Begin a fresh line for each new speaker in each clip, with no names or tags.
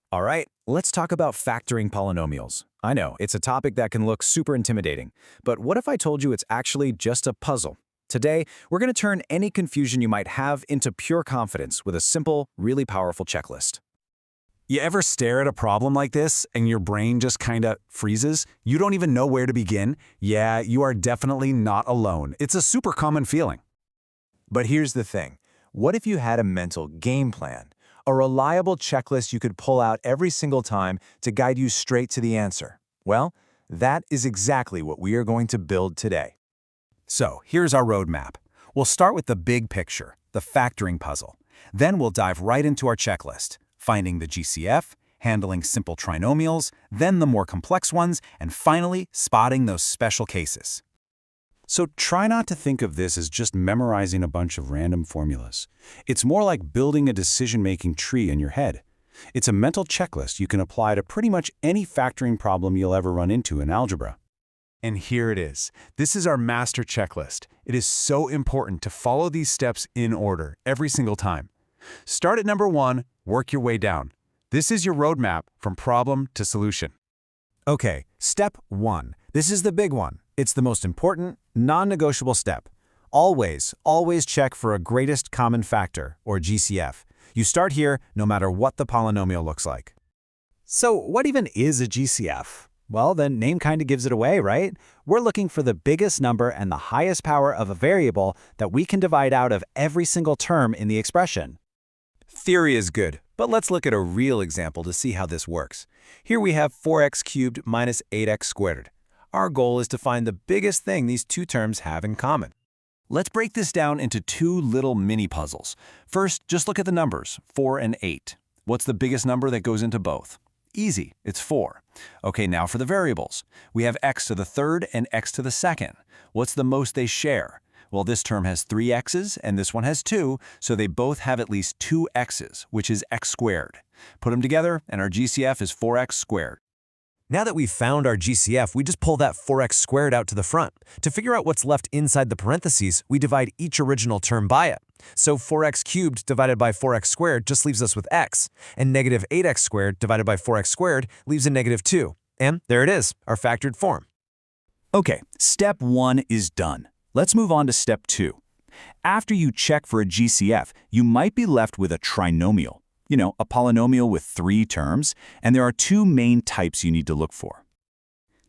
All right, let's talk about factoring polynomials. I know, it's a topic that can look super intimidating, but what if I told you it's actually just a puzzle? Today, we're going to turn any confusion you might have into pure confidence with a simple, really powerful checklist.
You ever stare at a problem like this and your brain just kinda freezes? You don't even know where to begin? Yeah, you are definitely not alone. It's a super common feeling.
But here's the thing. What if you had a mental game plan? A reliable checklist you could pull out every single time to guide you straight to the answer? Well, that is exactly what we are going to build today.
So, here's our roadmap. We'll start with the big picture, the factoring puzzle. Then we'll dive right into our checklist, finding the GCF, handling simple trinomials, then the more complex ones, and finally, spotting those special cases. So try not to think of this as just memorizing a bunch of random formulas. It's more like building a decision-making tree in your head. It's a mental checklist you can apply to pretty much any factoring problem you'll ever run into in algebra.
And here it is. This is our master checklist. It is so important to follow these steps in order every single time. Start at number 1, work your way down. This is your roadmap from problem to solution.
Okay, step 1. This is the big one. It's the most important, non-negotiable step. Always check for a greatest common factor, or GCF. You start here no matter what the polynomial looks like. So what even is a GCF? Well, the name kind of gives it away, right? We're looking for the biggest number and the highest power of a variable that we can divide out of every single term in the expression. Theory is good, but let's look at a real example to see how this works. Here we have 4x cubed minus 8x squared. Our goal is to find the biggest thing these two terms have in common. Let's break this down into two little mini puzzles. First, just look at the numbers, 4 and 8. What's the biggest number that goes into both? Easy, it's 4. Okay, now for the variables. We have x to the third and x to the second. What's the most they share? Well, this term has 3 x's and this one has 2, so they both have at least 2 x's, which is x squared. Put them together and our GCF is 4x squared.
Now that we've found our GCF, we just pull that 4x squared out to the front. To figure out what's left inside the parentheses, we divide each original term by it. So 4x cubed divided by 4x squared just leaves us with x, and negative 8x squared divided by 4x squared leaves a negative 2. And there it is, our factored form.
Okay, step 1 is done. Let's move on to step 2. After you check for a GCF, you might be left with a trinomial. You know, a polynomial with 3 terms, and there are 2 main types you need to look for.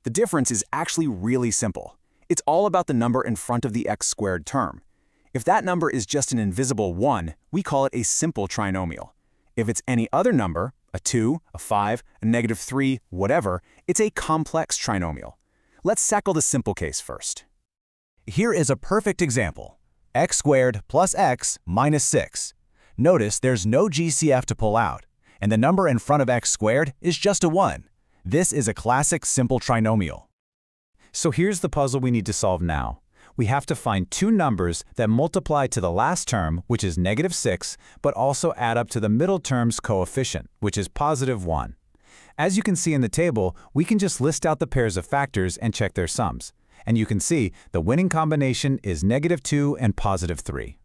The difference is actually really simple. It's all about the number in front of the x squared term. If that number is just an invisible 1, we call it a simple trinomial. If it's any other number, a 2, a 5, a negative 3, whatever, it's a complex trinomial. Let's tackle the simple case first.
Here is a perfect example. X squared plus x minus 6. Notice there's no GCF to pull out, and the number in front of x squared is just a 1. This is a classic simple trinomial. So here's the puzzle we need to solve now. We have to find 2 numbers that multiply to the last term, which is negative 6, but also add up to the middle term's coefficient, which is positive 1. As you can see in the table, we can just list out the pairs of factors and check their sums. And you can see the winning combination is negative 2 and positive 3.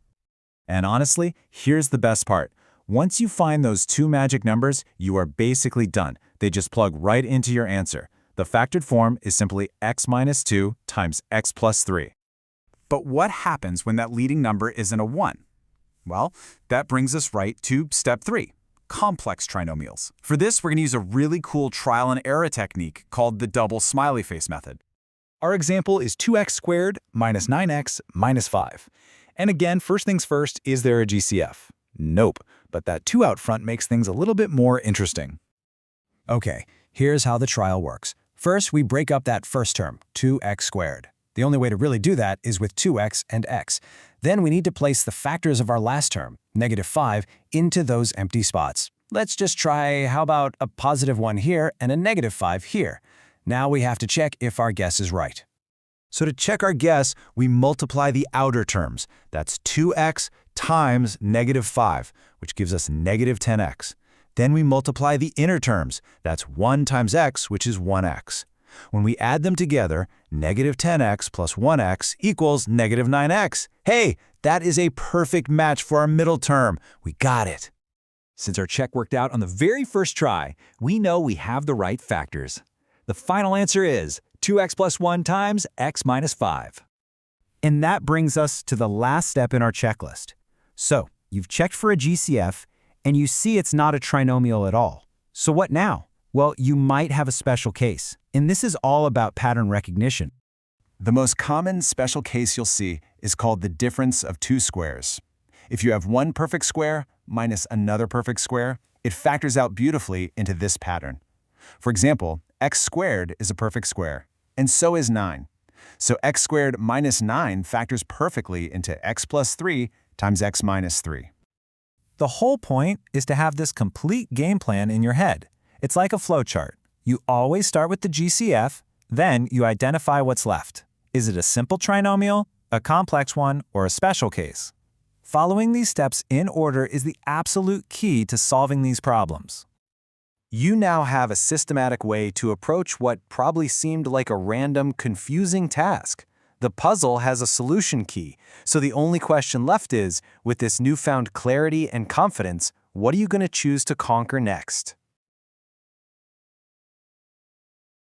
And honestly, here's the best part. Once you find those 2 magic numbers, you are basically done. They just plug right into your answer. The factored form is simply x minus 2 times x plus 3. But what happens when that leading number isn't a 1? Well, that brings us right to step 3, complex trinomials. For this, we're going to use a really cool trial and error technique called the double smiley face method. Our example is 2x squared minus 9x minus 5. And again, first things first, is there a GCF? Nope, but that 2 out front makes things a little bit more interesting. Okay, here's how the trial works. First, we break up that first term, 2x squared. The only way to really do that is with 2x and x. Then we need to place the factors of our last term, negative 5, into those empty spots. Let's just try, how about a positive 1 here and a negative 5 here? Now we have to check if our guess is right. So to check our guess, we multiply the outer terms. That's 2x times negative 5, which gives us negative 10x. Then we multiply the inner terms. That's 1 times x, which is 1x. When we add them together, negative 10x plus 1x equals negative 9x. Hey, that is a perfect match for our middle term. We got it.
Since our check worked out on the very first try, we know we have the right factors. The final answer is 2x plus 1 times x minus 5.
And that brings us to the last step in our checklist. So, you've checked for a GCF, and you see it's not a trinomial at all. So what now? Well, you might have a special case, and this is all about pattern recognition. The most common special case you'll see is called the difference of two squares. If you have one perfect square minus another perfect square, it factors out beautifully into this pattern. For example, x squared is a perfect square, and so is 9. So x squared minus 9 factors perfectly into x plus 3 times x minus 3.
The whole point is to have this complete game plan in your head. It's like a flowchart. You always start with the GCF, then you identify what's left. Is it a simple trinomial, a complex one, or a special case? Following these steps in order is the absolute key to solving these problems. You now have a systematic way to approach what probably seemed like a random, confusing task. The puzzle has a solution key, so the only question left is, with this newfound clarity and confidence, what are you going to choose to conquer next?